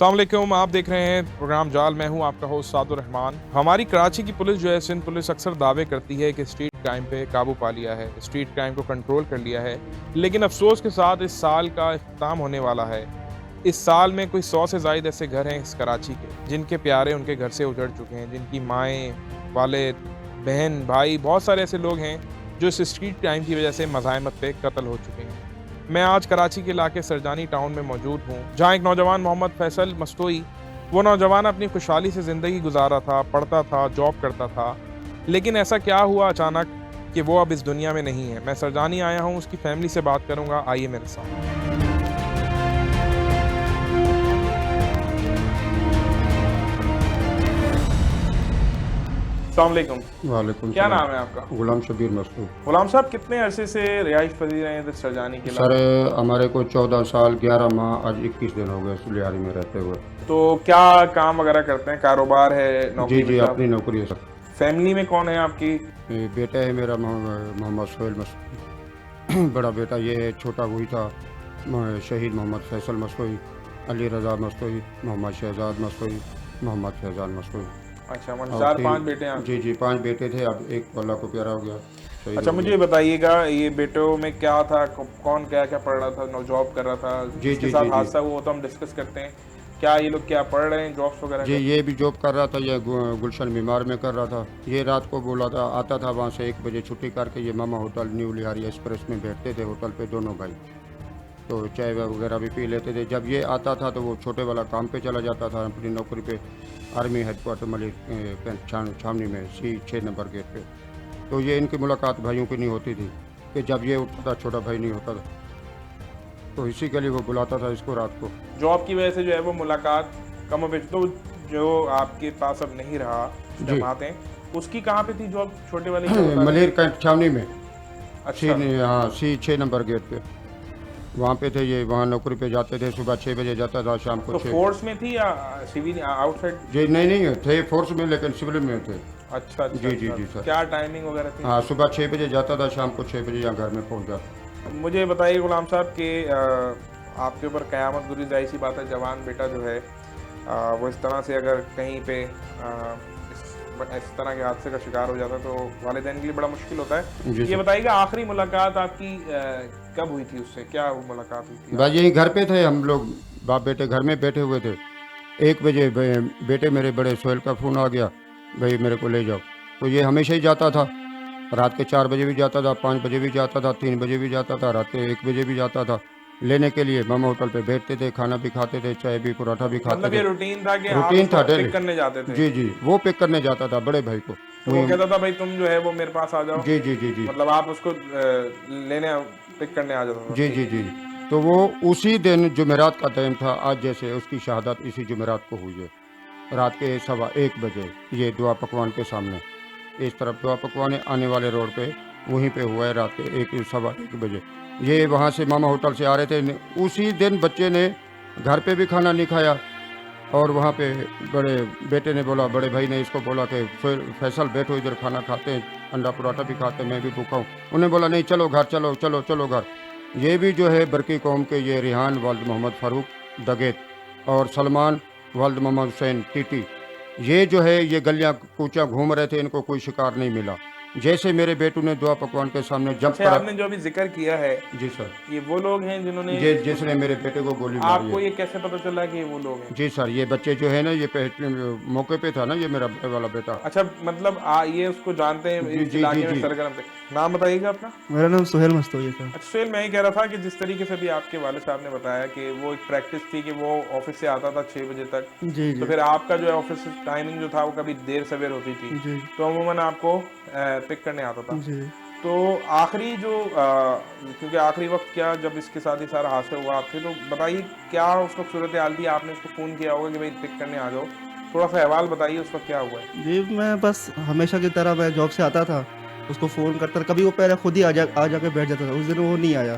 अस्सलाम वालेकुम, आप देख रहे हैं प्रोग्राम जाल। मैं हूं आपका होस्ट सादुर रहमान। हमारी कराची की पुलिस जो है, सिंध पुलिस अक्सर दावे करती है कि स्ट्रीट क्राइम पे काबू पा लिया है, स्ट्रीट क्राइम को कंट्रोल कर लिया है। लेकिन अफसोस के साथ इस साल का इख्तिताम होने वाला है। इस साल में कोई 100 से ज़ायद ऐसे घर हैं इस कराची के, जिनके प्यारे उनके घर से उजड़ चुके हैं, जिनकी माएँ, वालिद, बहन, भाई, बहुत सारे ऐसे लोग हैं जो इस स्ट्रीट क्राइम की वजह से मज़ाहमत पे कत्ल हो चुके हैं। मैं आज कराची के इलाके सरजानी टाउन में मौजूद हूँ, जहाँ एक नौजवान मोहम्मद फैसल मस्तोई, वो नौजवान अपनी खुशहाली से ज़िंदगी गुजारा था, पढ़ता था, जॉब करता था। लेकिन ऐसा क्या हुआ अचानक कि वो अब इस दुनिया में नहीं है। मैं सरजानी आया हूँ, उसकी फैमिली से बात करूँगा, आइए मेरे साथ। अस्सलाम वालेकुम। वालेकुम क्या सलाम। नाम है आपका? गुलाम शबीर मस्तूर। गुलाम साहब, कितने अरसे से रिहाइश पजीर हैं इधर सरजानी के सर इलाके? हमारे को 14 साल 11 माह आज 21 दिन हो गए सुलियारी में रहते हुए। तो क्या काम वगैरह करते हैं? कारोबार है, जी नौकरी जी, में अपनी नौकरी है सर। फैमिली में कौन है आपकी? बेटा है मेरा मोहम्मद सोहेल मस्तूर। बड़ा बेटा ये है, छोटा वही था शहीद मोहम्मद फैसल मस्तूई, अली रज़ा मस्तूई, मोहम्मद शहजाद मस्तूई, मोहम्मद फैजान मस्तूई। अच्छा, मतलब और 4-5 बेटे हैं जी आपके? जी, 5 बेटे थे, अब एक अल्लाह को प्यारा हो गया, शहीद अच्छा, हो मुझे गया। बताइएगा, ये बेटों में क्या था? कौन क्या क्या पढ़ रहा था? जॉब कर रहा था? जी जिसके जी साथ जी जी हादसा हुआ वो तो हम डिस्कस करते हैं। क्या ये लोग क्या पढ़ रहे हैं, जॉब्स वगैरह जी, कर? ये भी जॉब कर रहा था, ये गुलशन बीमार में कर रहा था। ये रात को बोला था, आता था वहाँ से 1 बजे छुट्टी करके, ये मामा होटल न्यू लिहारी एक्सप्रेस में बैठते थे होटल पे दोनों भाई, तो चाय वगैरह भी पी लेते थे। जब ये आता था तो वो छोटे वाला काम पे चला जाता था अपनी नौकरी पे, आर्मी हेडक्वार्टर मलिक छावनी में C6 नंबर गेट पे। तो ये इनकी मुलाकात भाइयों की नहीं होती थी कि जब ये उठता था छोटा भाई नहीं होता था, तो इसी के लिए वो बुलाता था इसको रात को। जॉब की वजह से जो है वो मुलाकात कम हो गई। तो जो आपके पास अब नहीं रहा जी। जमातें, उसकी कहाँ पे थी जॉब? छोटे वाले की बता रहे मलेर कैंट छावनी में, हैं? सी अच्छा। हाँ C6 नंबर गेट पे वहाँ पे थे ये। वहाँ नौकरी पे जाते थे, सुबह 6 बजे जाता था, शाम को तो 6। फोर्स में थी या सिविल आउटसाइड? जी नहीं नहीं, थे फोर्स में लेकिन सिविल में थे। अच्छा अच्छा जी जी अच्छा। जी सर। क्या टाइमिंग वगैरह थी? हाँ, सुबह 6 बजे जाता था, शाम को 6 बजे यहाँ घर में पहुँच जाता। मुझे बताइए गुलाम साहब कि आपके ऊपर क़यामत गुरी, जाहिर सी बात है, जवान बेटा जो है वो इस तरह से अगर कहीं पे इस तरह के हादसे का शिकार हो जाता है तो वालिदैन के लिए बड़ा मुश्किल होता है। जी ये सर। बताइएगा, आखिरी मुलाकात आपकी कब हुई थी उससे? क्या वो मुलाकात हुई थी भाई यही घर पे थे हम लोग, बाप बेटे घर में बैठे हुए थे। 1 बजे बेटे मेरे बड़े सोहेल का फ़ोन आ गया, भाई मेरे को ले जाओ। तो ये हमेशा ही जाता था, रात के 4 बजे भी जाता था, 5 बजे भी जाता था, 3 बजे भी जाता था, रात के 1 बजे भी जाता था लेने के लिए। मामा होटल पे बैठते थे, खाना भी खाते थे, चाय भी पराठा भी खाते मतलब ये थे। रूटीन था कि आप रूटीन था उसको डेली। पिक करने जाते थे? जी जी, वो पिक करने जाता था बड़े भाई को। तो वो वही। कहता था भाई तुम जो है वो मेरे पास आ जाओ? जी जी जी जी मतलब आप उसको लेने पिक करने आ जाता था? जी जी ठीक जी। है। तो वो उसी दिन जुमेरात का टाइम था, आज जैसे उसकी शहादत इसी जुमेरात को हुई है, रात के 1:15 बजे, ये दुआ पकवान के सामने। इस तरफ दुआ पकवान है, आने वाले रोड पे वहीं पे हुआ है रात के 1:15 बजे। ये वहाँ से मामा होटल से आ रहे थे, उसी दिन बच्चे ने घर पे भी खाना नहीं खाया। और वहाँ पे बड़े बेटे ने बोला, बड़े भाई ने इसको बोला कि फैसल बैठो इधर, खाना खाते हैं, अंडा पराठा भी खाते हैं, मैं भी भूखा हूँ। उन्हें बोला नहीं, चलो घर, चलो चलो चलो घर। ये भी जो है बरकी कौम के, ये रिहान वल्द मोहम्मद फ़ारूक दगेत और सलमान वल्द मोहम्मद हुसैन टीटी, ये जो है ये गलियाँ कूचा घूम रहे थे, इनको कोई शिकार नहीं मिला। जैसे मेरे बेटू ने दुआ पकवान के सामने जंप अच्छा, करा। आपने जो अभी जिक्र किया है, जी सर। ये वो लोग हैं जिन्होंने ये जिसने मेरे बेटे को गोली मारी आपको है। ये कैसे पता चला कि ये वो लोग हैं? जी सर, ये बच्चे जो है ना, ये मौके पे था ना, ये मेरा बड़े वाला बेटा। अच्छा, मतलब ये उसको जानते हैं, जी इस जी जी इलाके में जी। सरगर्म थे। नाम बताइएगा अपना? मेरा नाम सोहेल मस्तोई है सर। अच्छा सुहेल, मैं ही कह रहा था कि जिस तरीके से भी आपके वालिद साहब ने बताया कि वो एक प्रैक्टिस थी कि वो ऑफिस से आता था 6 बजे तक, जी, तो जी। फिर आपका जो है ऑफिस टाइमिंग जो था वो कभी देर सवेर होती थी, जी, तो अमूमन आपको पिक करने आता था। जी। तो आखिरी जो क्योंकि आखिरी वक्त क्या जब इसके साथ ही सारा हादसा हुआ आप थे, तो बताइए क्या उस वक्त सूरत हाल थी? आपने उसको फ़ोन किया होगा कि भाई पिक करने आ जाओ, थोड़ा सा अहवाल बताइए उस वक्त क्या हुआ है? जी, मैं बस हमेशा की तरह मैं जॉब से आता था, उसको फ़ोन करता था, कभी वो पहले खुद ही आ जाके बैठ जाता था, उस दिन वो नहीं आया।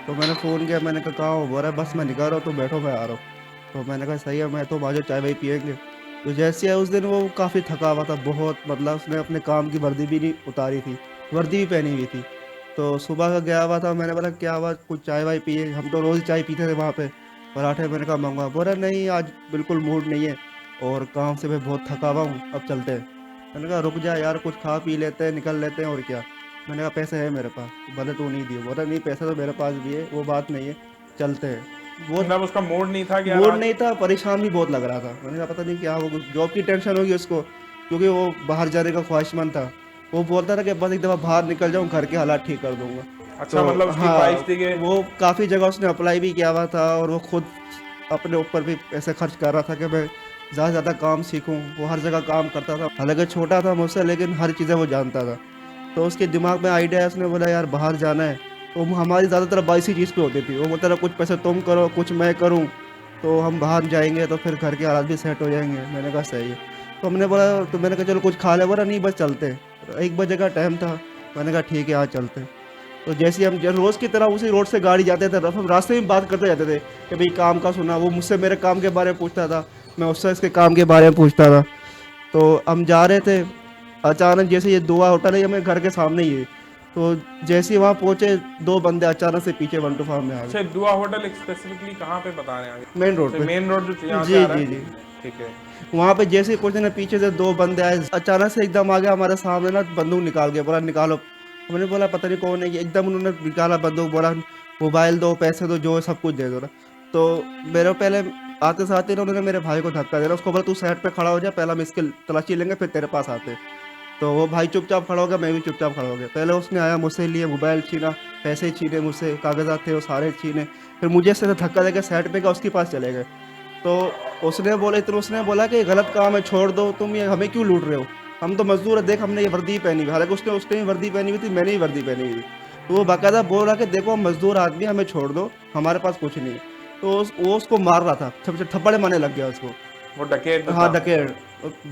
तो मैंने फ़ोन किया, मैंने कहा कहाँ हो? बोल रहा है बस मैं निकल रहा हूँ, तो बैठो मैं आ रहा हूँ। तो मैंने कहा सही है, मैं तो आ जाओ, चाय-वाय पिएँगे। तो जैसे ही आया उस दिन वो काफ़ी थका हुआ था बहुत, मतलब उसने अपने काम की वर्दी भी नहीं उतारी थी, वर्दी भी पहनी हुई थी। तो सुबह का गया हुआ था, मैंने बोला क्या हुआ, कुछ चाय-वाय पिए? हम तो रोज़ चाय पीते थे वहाँ पे। पराठे मैंने कहा मंगवा, बोला नहीं आज बिल्कुल मूड नहीं है और काम से मैं बहुत थका हुआ हूँ, अब चलते हैं। मैंने कहा रुक जा यार, कुछ खा पी लेते हैं, निकल लेते हैं और क्या। मैंने कहा पैसे है मेरे पास, भले तू नहीं दिए। बोला नहीं पैसे तो मेरे पास भी है, वो बात नहीं है, चलते हैं। वो मतलब उसका मूड नहीं था कि यार मूड आज नहीं था, परेशान भी बहुत लग रहा था। मैंने कहा पता नहीं क्या हो, जॉब की टेंशन होगी उसको, क्योंकि वो बाहर जाने का ख्वाहिशमंद था। वो बोलता था कि बस एक दफ़ा बाहर निकल जाऊँ, घर के हालात ठीक कर दूंगा। अच्छा, तो मतलब उसकी हाँ, ख्वाहिश थी कि वो काफ़ी जगह उसने अप्लाई भी किया हुआ था और वो खुद अपने ऊपर भी पैसे खर्च कर रहा था कि मैं ज़्यादा से ज़्यादा काम सीखूं। वो हर जगह काम करता था, हालांकि छोटा था मुझसे, लेकिन हर चीज़ें वो जानता था। तो उसके दिमाग में आइडिया है, उसने बोला यार बाहर जाना है। तो हमारी ज़्यादातर बात इसी चीज़ पे होती थी। वो बोलता था कुछ पैसे तुम करो, कुछ मैं करूँ, तो हम बाहर जाएंगे तो फिर घर के हालात भी सेट हो जाएंगे। मैंने कहा सही है। तो हमने बोला, तो मैंने कहा चलो कुछ खा ले। बोला नहीं बस चलते हैं। 1 बजे का टाइम था। मैंने कहा ठीक है आज चलते हैं। तो जैसे हम रोज़ की तरह उसी रोड से गाड़ी जाते थे, हम रास्ते में बात करते जाते थे कि भाई काम का सुना। वो मुझसे मेरे काम के बारे में पूछता था, मैं उससे इसके काम के बारे में पूछता था। तो हम जा रहे थे, अचानक जैसे ये दुआ होटल है, ये मेरे घर के सामने ही है। तो जैसे ही वहाँ पहुँचे, 2 बंदे अचानक से पीछे 125 में आ गए, अच्छा, दुआ होटल स्पेसिफिकली कहाँ पे बता रहे हैं आगे? मेन रोड अच्छा, पे। मेन रोड जो यहाँ से जी आ रहा जी है। जी। ठीक है। वहाँ पे जैसे ही पहुंचे ना, पीछे से 2 बंदे आए, अचानक से एकदम आ गया हमारे सामने ना, बंदूक निकाल के बोला निकालो। हमने बोला पता नहीं कौन है ये, एकदम उन्होंने निकाला बंदूक, बोला मोबाइल दो, पैसे दो, जो है सब कुछ दे दो ना। तो मेरे पहले आते साथ ही ना उन्होंने मेरे भाई को धक्का देना, उसको बोला तू साइड पे खड़ा हो जा, पहले हम इसकी तलाशी लेंगे फिर तेरे पास आते। तो वो भाई चुपचाप खड़ा हो गया, मैं भी चुपचाप खड़ा हो गया। पहले उसने आया, मुझसे लिए मोबाइल छीना, पैसे छीने मुझसे, कागजात थे वो सारे छीने। फिर मुझे ऐसे धक्का देकर साइड पे गया, उसके पास चले गए। तो उसने बोला कि गलत काम है, छोड़ दो, तुम ये हमें क्यों लूट रहे हो, हम तो मजदूर है, देख हमने ये वर्दी पहनी हुई। हालांकि उसने भी वर्दी पहनी हुई थी, मैंने भी वर्दी पहनी हुई थी। तो वो बाकायदा बोल रहा कि देखो हम मजदूर आदमी, हमें छोड़ दो, हमारे पास कुछ नहीं है। तो वो उसको मार रहा था, थप्पड़ मारने लग गया उसको। वो डकैत जो हाँ था। डकैत।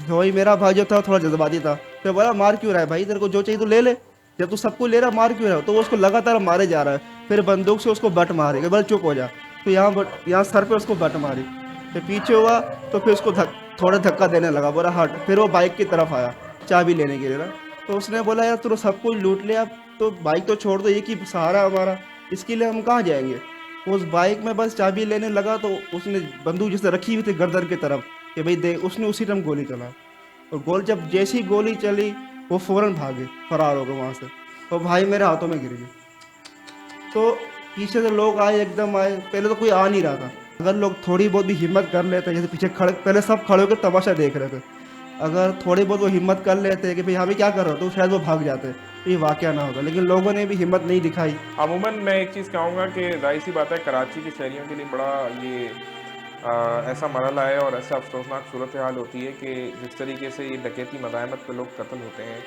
वही मेरा भाई जो था थोड़ा जज्बाती था, तो बोला मार क्यों रहा है भाई, तेरे को जो चाहिए तो ले ले, जब तू सबको ले रहा मार क्यों रहा है। तो वो उसको लगातार मारे जा रहा है। फिर बंदूक से उसको बट मारी, बोला चुप हो जा। तो यहाँ सर पे उसको बट मारी, फिर पीछे हुआ, तो फिर उसको थोड़ा धक्का देने लगा, बोला हट। फिर वो बाइक की तरफ आया चाबी लेने के लिए ना। तो उसने बोला यार तू सब कुछ लूट लिया, तो बाइक तो छोड़ दो, एक ही सहारा हमारा, इसके लिए हम कहाँ जाएंगे। वो उस बाइक में बस चाबी लेने लगा, तो उसने बंदूक जिसे रखी हुई थी गर्दन की तरफ कि भाई दे, उसने उसी टाइम गोली चला। और जब जैसी गोली चली, वो फौरन भागे, फरार हो गए वहाँ से। और भाई मेरे हाथों में गिर गए। तो पीछे से लोग आए, एकदम आए, पहले तो कोई आ नहीं रहा था। अगर लोग थोड़ी बहुत भी हिम्मत कर लेते, जैसे पीछे खड़े, पहले सब खड़े होकर तमाशा देख रहे थे, अगर थोड़ी बहुत वो हिम्मत कर लेते कि भाई हम ही क्या कर रहे हो, तो शायद वो भाग जाते, ये वाकया ना होता। लेकिन लोगों ने भी हिम्मत नहीं दिखाई। अमूमन मैं एक चीज़ कहूँगा कि जाहिर सी बात है, कराची के शहरियों के लिए बड़ा ये ऐसा मरहला है और ऐसा अफसोसनाक सूरत हाल होती है कि जिस तरीके से ये डकैती मज़ाहमत पे लोग कत्ल होते हैं,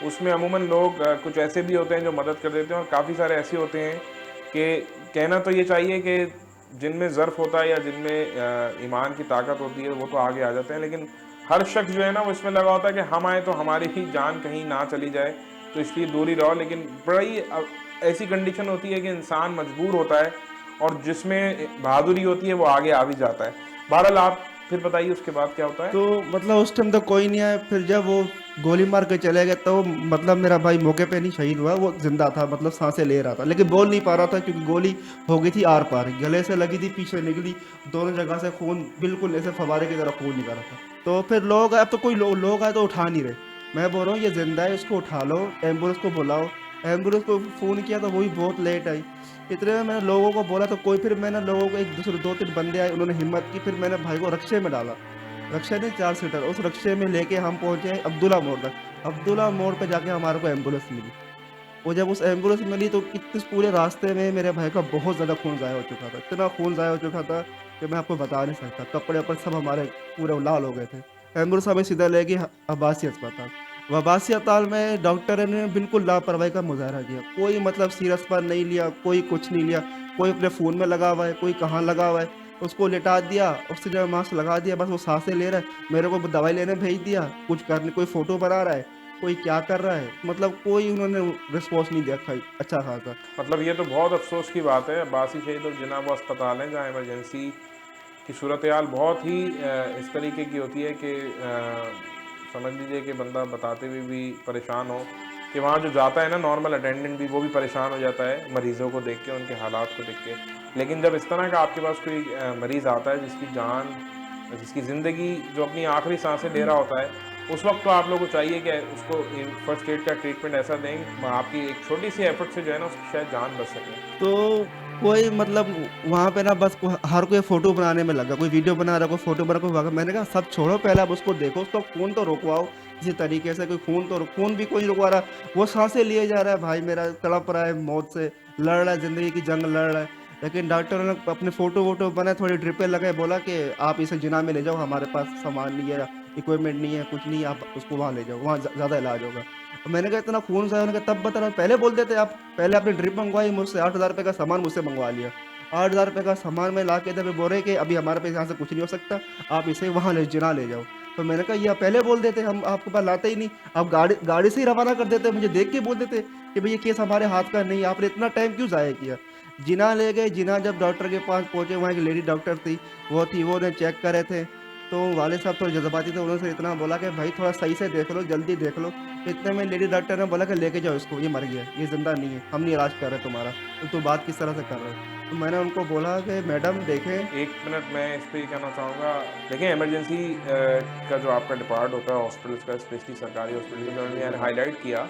उसमें अमूमन लोग कुछ ऐसे भी होते हैं जो मदद कर देते हैं और काफ़ी सारे ऐसे होते हैं कि कहना तो ये चाहिए कि जिनमें ज़र्फ़ होता है या जिनमें ईमान की ताकत होती है वो तो आगे आ जाते हैं, लेकिन हर शख्स जो है ना वो इसमें लगा होता है कि हम आए तो हमारी ही जान कहीं ना चली जाए, तो इसलिए दूर ही रहो। लेकिन बड़ी ऐसी कंडीशन होती है कि इंसान मजबूर होता है और जिसमें बहादुरी होती है वो आगे आ भी जाता है। बहरहाल आप फिर बताइए उसके बाद क्या होता है? तो मतलब उस टाइम तो कोई नहीं आया। फिर जब वो गोली मार के चले गए, तो मतलब मेरा भाई मौके पे नहीं शहीद हुआ, वो जिंदा था, मतलब सांसें ले रहा था, लेकिन बोल नहीं पा रहा था क्योंकि गोली हो गई थी आर पार, गले से लगी थी, पीछे निकली, दोनों जगह से खून बिल्कुल ऐसे फवारे की तरह खून निकल रहा था। तो फिर लोग, अब तो कोई लोग आए तो उठा नहीं रहे। मैं बोल रहा हूँ ये जिंदा है, उसको उठा लो, एम्बुलेंस को बुलाओ। एम्बुलेंस को फ़ोन किया तो वो भी बहुत लेट आई। इतने में मैंने लोगों को बोला, तो कोई, फिर मैंने लोगों को, एक दूसरे 2-3 बंदे आए, उन्होंने हिम्मत की, फिर मैंने भाई को रक्शे में डाला। रक्षा नहीं, 4 सीटर, उस रक्शे में लेके हम पहुंचे अब्दुल्ला मोड़ तक। अब्दुल्ला मोड़ पे जाके हमारे को एम्बुलेंस मिली। वो जब उस एम्बुलेंस मिली, तो इस पूरे रास्ते में मेरे भाई का बहुत ज़्यादा खून ज़ाया हो चुका था, इतना खून ज़ाया हो चुका था कि मैं आपको बता नहीं सकता। कपड़े वपड़े सब हमारे पूरे लाल हो गए थे। एम्बुलेंस हमें सीधा ले गई अब्बासी अस्पताल। अब अब्बासी अस्पताल में डॉक्टर ने बिल्कुल लापरवाही का मुजाहरा किया, कोई मतलब सीरियस पर नहीं लिया, कोई कुछ नहीं लिया, कोई अपने फ़ोन में लगा हुआ है, कोई कहाँ लगा हुआ है। उसको लिटा दिया, ऑक्सीजन मास्क लगा दिया, बस वो सांसें ले रहा है। मेरे को दवाई लेने भेज दिया, कुछ करने, कोई फ़ोटो बना रहा है, कोई क्या कर रहा है, मतलब कोई उन्होंने रिस्पॉन्स नहीं दिया अच्छा खासा। मतलब ये तो बहुत अफसोस की बात है। अब्बासी शहीद और जिन्ना वो अस्पताल हैं जहाँ इमरजेंसी की सूरत हाल बहुत ही इस तरीके की होती है कि समझ लीजिए कि बंदा बताते हुए भी परेशान हो कि वहाँ जो जाता है ना नॉर्मल अटेंडेंट भी, वो भी परेशान हो जाता है मरीज़ों को देख के, उनके हालात को देख के। लेकिन जब इस तरह का आपके पास कोई मरीज़ आता है जिसकी जान, जिसकी ज़िंदगी, जो अपनी आखिरी सांसें ले रहा होता है, उस वक्त तो आप लोगों को चाहिए कि उसको फर्स्ट एड का ट्रीटमेंट ऐसा दें, आपकी एक छोटी सी एफर्ट से जो है ना उसकी शायद जान बच सके। तो कोई मतलब वहाँ पे ना बस हर कोई फ़ोटो बनाने में लगा, कोई वीडियो बना रहा, कोई फ़ोटो बना, कोई भागा। मैंने कहा सब छोड़ो, पहले आप उसको देखो, उसका खून तो रुकवाओ किसी तरीके से, कोई खून भी कोई नहीं रुकवा रहा। वो साँसें लिए जा रहा है, भाई मेरा तड़प रहा है मौत से, लड़ रहा है, ज़िंदगी की जंग लड़ रहा है। लेकिन डॉक्टरों ने अपने फ़ोटो बनाए, थोड़ी ड्रिपें लगाए, बोला कि आप इसे जिना में ले जाओ, हमारे पास सामान नहीं है, इक्विपमेंट नहीं है, कुछ नहीं है, आप उसको वहाँ ले जाओ, वहाँ ज़्यादा इलाज होगा। तो मैंने कहा इतना खून सा है, उन्होंने कहा तब बता रहा, पहले बोल देते आप, पहले आपने ड्रिप मंगवाई मुझसे, 8,000 रुपए का सामान मुझसे मंगवा लिया। 8,000 रुपए का सामान मैं लाके इधर पे बोल रहे कि अभी हमारे पास यहाँ से कुछ नहीं हो सकता, आप इसे वहाँ जिना ले जाओ। तो मैंने कहा ये आप पहले बोल देते, हम आपके पास लाते ही नहीं, आप गाड़ी से ही रवाना कर देते, मुझे देख के बोल देते कि भई ये केस हमारे हाथ का नहीं है, आपने इतना टाइम क्यों ज़ाया किया? जिना ले गए, जिना जब डॉक्टर के पास पहुँचे, वहाँ एक लेडी डॉक्टर थी, वो उन्हें चेक करे थे। तो वाले साहब थोड़े जज़्बाती थे, उन्होंने इतना बोला कि भाई थोड़ा सही से देख लो, जल्दी देख लो। इतने में लेडी डॉक्टर ने बोला कि लेके जाओ इसको, ये मर गया है, ये ज़िंदा नहीं है, हम नहीं इलाज कर रहे तुम्हारा, तो तू बात किस तरह से कर रहे हो? तो मैंने उनको बोला कि मैडम देखें। 1 मिनट मैं इस पे ये कहना चाहूँगा, देखिए इमरजेंसी का जो आपका डिपार्ट होता है हॉस्पिटल्स का, स्पेशली सरकारी हॉस्पिटल जो मैंने हाईलाइट किया,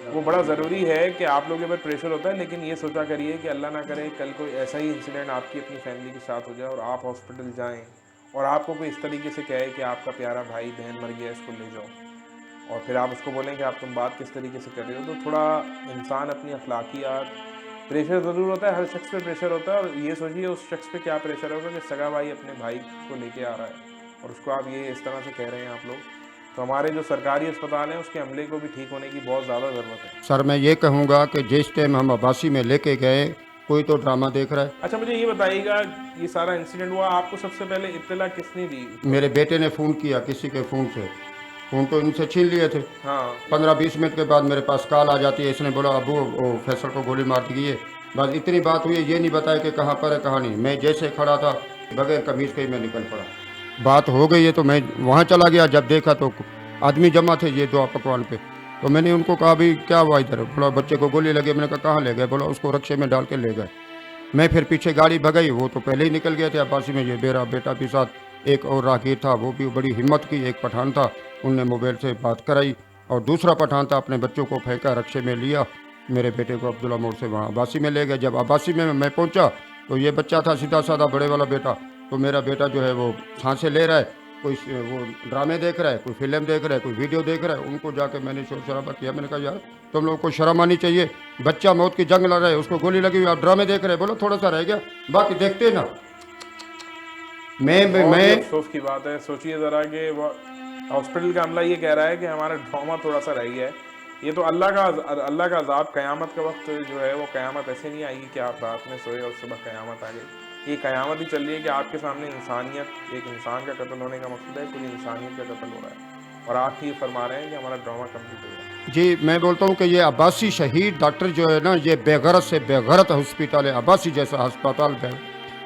वो बड़ा ज़रूरी है कि आप लोगों के ऊपर प्रेशर होता है, लेकिन ये सोचा करिए कि अल्लाह ना करे कल कोई ऐसा ही इंसिडेंट आपकी अपनी फैमिली के साथ हो जाए और आप हॉस्पिटल जाएँ और आपको कोई इस तरीके से कहे कि आपका प्यारा भाई बहन मर गया, इसको ले जाओ, और फिर आप उसको बोलें कि आप तुम बात किस तरीके से कर रहे हो, तो थोड़ा इंसान अपनी अखलाकियात, प्रेशर ज़रूर होता है, हर शख्स पे प्रेशर होता है, और ये सोचिए उस शख्स पे क्या प्रेशर होगा कि सगा भाई अपने भाई को लेके आ रहा है और उसको आप ये इस तरह से कह रहे हैं आप लोग। तो हमारे जो सरकारी अस्पताल हैं उसके अमले को भी ठीक होने की बहुत ज़्यादा ज़रूरत है। सर मैं ये कहूँगा कि जिस टाइम हम अब्बासी में लेके गए, कोई तो ड्रामा देख रहा है। अच्छा मुझे ये बताइएगा, ये सारा इंसिडेंट हुआ, आपको सबसे पहले इत्तला किसने दी? मेरे बेटे ने फ़ोन किया किसी के फ़ोन से, फ़ोन तो इनसे छीन लिए थे। हाँ। 15-20 मिनट के बाद मेरे पास कॉल आ जाती है, इसने बोला अबू वो फैसल को गोली मार दी है। बस इतनी बात हुई है, ये नहीं बताया कि कहाँ पर है कहाँ नहीं। मैं जैसे खड़ा था बगैर कमीज़ के ही मैं निकल पड़ा। बात हो गई है तो मैं वहाँ चला गया, जब देखा तो आदमी जमा थे ये दुआ पकवान पे। तो मैंने उनको कहा भाई क्या हुआ इधर? बोला बच्चे को गोली लगी। मैंने कहा कहाँ ले गए? बोला उसको रक्शे में डाल के ले गए। मैं फिर पीछे गाड़ी भगाई, वो तो पहले ही निकल गए थे अब्बासी में। ये मेरा बेटा भी साथ, एक और राहगीर था, वो भी बड़ी हिम्मत की, एक पठान था, उनने मोबाइल से बात कराई, और दूसरा पठान था अपने बच्चों को फेंका, रक्शे में लिया, मेरे बेटे को अब्दुल्ला मोड़ से वहाँ अब्बासी में ले गए। जब अब्बासी में मैं पहुँचा तो ये बच्चा था सीधा साधा बड़े वाला बेटा। तो मेरा बेटा जो है वो सांसें ले रहा है, कोई वो ड्रामे देख रहा है, कोई फिल्म देख रहा है, कोई वीडियो देख रहा है। उनको जाके मैंने शोर शराबा किया। मैंने कहा यार तुम लोगों को शर्म आनी चाहिए, बच्चा मौत की जंग लड़ रहा है, उसको गोली लगी हुई, आप ड्रामे देख रहे हैं। बोलो थोड़ा सा रह गया, बाकी देखते ना। मैं अफसोस की बात है, सोचिए ज़रा कि वो हॉस्पिटल का अमला ये कह रहा है कि हमारा ड्रामा थोड़ा सा रह गया है। ये तो अल्लाह का अज़ाब, क़यामत का वक्त जो है वो क़यामत ऐसे नहीं आएगी कि आप रात में सोए और सुबह क़यामत आ गई। ये क़यामत ही चल रही है कि आपके सामने इंसानियत, एक इंसान का कत्ल होने का मकसद है, पूरी इंसानियत का कत्ल हो रहा है, और आप ही फरमा रहे हैं कि हमारा ड्रामा कंप्लीट हो गया। जी मैं बोलता हूँ कि ये अब्बासी शहीद डॉक्टर जो है ना, ये बेगरत से बेगरत हॉस्पिटल है। अब्बासी जैसा अस्पताल है,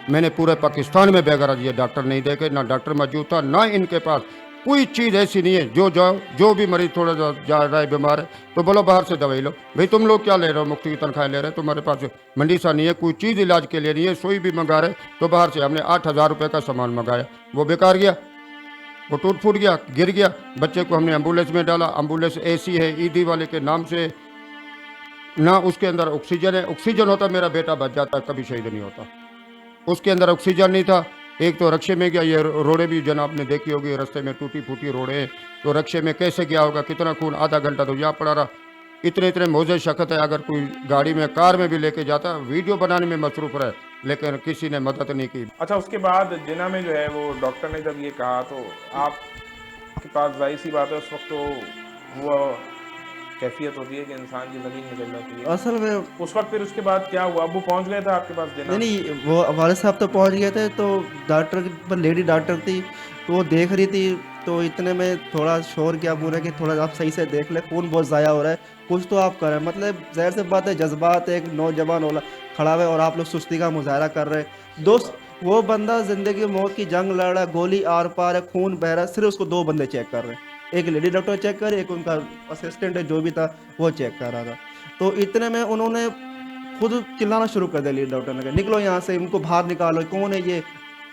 मैंने पूरे पाकिस्तान में बेगरत ये डॉक्टर नहीं देखे, ना डॉक्टर मौजूद था, ना इनके पास कोई चीज़ ऐसी नहीं है। जो भी मरीज थोड़ा जा रहा है बीमार है तो बोलो बाहर से दवाई लो। भाई तुम लोग क्या ले रहे हो? मुफ्त की तनख्वाह ले रहे हो, तुम्हारे पास मंडी सा नहीं है, कोई चीज़ इलाज के लिए नहीं है, सोई भी मंगा रहे तो बाहर से। हमने 8,000 रुपये का सामान मंगाया, वो बेकार गया, वो टूट फूट गया, गिर गया। बच्चे को हमने एम्बुलेंस में डाला, एम्बुलेंस AC है, ईडी वाले के नाम से, ना उसके अंदर ऑक्सीजन है। ऑक्सीजन होता मेरा बेटा बच जाता, कभी शहीद नहीं होता। उसके अंदर ऑक्सीजन नहीं था। एक तो रक्शे में गया, ये रोडें भी जनाब ने देखी होगी, रास्ते में टूटी फूटी रोडें हैं, तो रक्शे में कैसे गया होगा? कितना खून, आधा घंटा तो यहाँ पड़ा रहा। इतने मौजे शख्स है, अगर कोई गाड़ी में कार में भी लेके जाता, वीडियो बनाने में मसरूफ रहे, लेकिन किसी ने मदद नहीं की। अच्छा उसके बाद जिना में जो है वो डॉक्टर ने जब ये कहा तो आपके पास जाहिर सी बात है उस वक्त तो वो कैफियत होती है कि इंसान की ज़मीन निकल जाती है। असल में उस वक्त फिर उसके बाद क्या हुआ? अबू पहुंच गए थे आपके पास जिना? नहीं, वो वाले साहब तो पहुंच गए थे, तो डॉक्टर पर लेडी डॉक्टर थी, तो वो देख रही थी। तो इतने में थोड़ा शोर किया, बोला कि थोड़ा आप सही से देख ले, खून बहुत ज़ाया हो रहा है, कुछ तो आप करें। मतलब ज़ाहिर सी बात है, जज्बात, एक नौजवान होला खड़ा है और आप लोग सुस्ती का मुजाहरा कर रहे हैं। दोस्त वो बंदा ज़िंदगी मौत की जंग लड़ रहा है, गोली आर पार है, खून बह रहा है, सिर्फ उसको 2 बंदे चेक कर रहे हैं। एक लेडी डॉक्टर चेक कर, एक उनका असिस्टेंट है जो भी था वो चेक कर रहा था। तो इतने में उन्होंने खुद चिल्लाना शुरू कर दिया लेडी डॉक्टर ने, कहा निकलो यहाँ से, इनको बाहर निकालो, कौन है ये,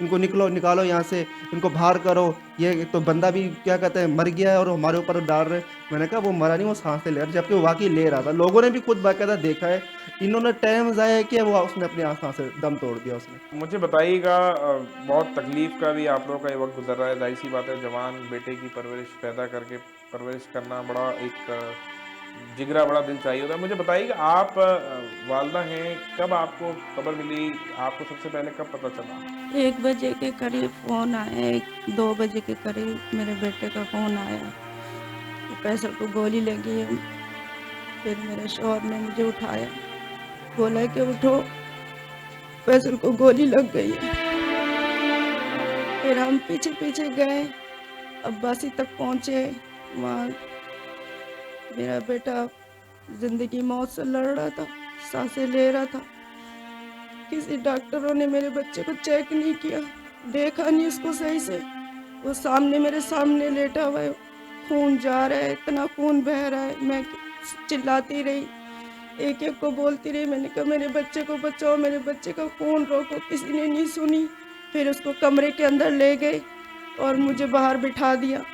इनको निकालो यहाँ से, इनको बाहर करो, ये तो बंदा भी क्या कहते हैं मर गया है और हमारे ऊपर डाल रहे। मैंने कहा वो मरा नहीं, वो सांसें ले रहा, जबकि वो वाकई ले रहा था। लोगों ने भी खुद बाकायदा देखा है। इन्होंने टाइम ज़ाया किया, वो उसने अपनी सांसें दम तोड़ दिया उसने। मुझे बताइएगा, बहुत तकलीफ का भी आप लोगों का ये वक्त गुजर रहा है, जाहिर सी बात है, जवान बेटे की परवरिश पैदा करके परवरिश करना बड़ा एक जिगरा बड़ा दिल चाहिए होता है। मुझे बताइएगा, आप वालदा हैं, कब आपको खबर मिली, आपको सबसे पहले कब पता चला? 1 बजे के करीब फ़ोन आया, 2 बजे के करीब मेरे बेटे का फ़ोन आया कि फैसल को गोली लगी है। फिर मेरे शौहर ने मुझे उठाया, बोला कि उठो, फैसल को गोली लग गई है। फिर हम पीछे पीछे गए, अब्बासी तक पहुँचे। वहाँ मेरा बेटा ज़िंदगी मौत से लड़ रहा था, सांसें ले रहा था। किसी डॉक्टरों ने मेरे बच्चे को चेक नहीं किया, देखा नहीं उसको सही से। वो मेरे सामने लेटा हुआ है, खून जा रहा है, इतना खून बह रहा है। मैं चिल्लाती रही, एक एक को बोलती रही, मैंने कहा मेरे बच्चे को बचाओ, मेरे बच्चे का खून रोको। किसी ने नहीं सुनी। फिर उसको कमरे के अंदर ले गए और मुझे बाहर बिठा दिया।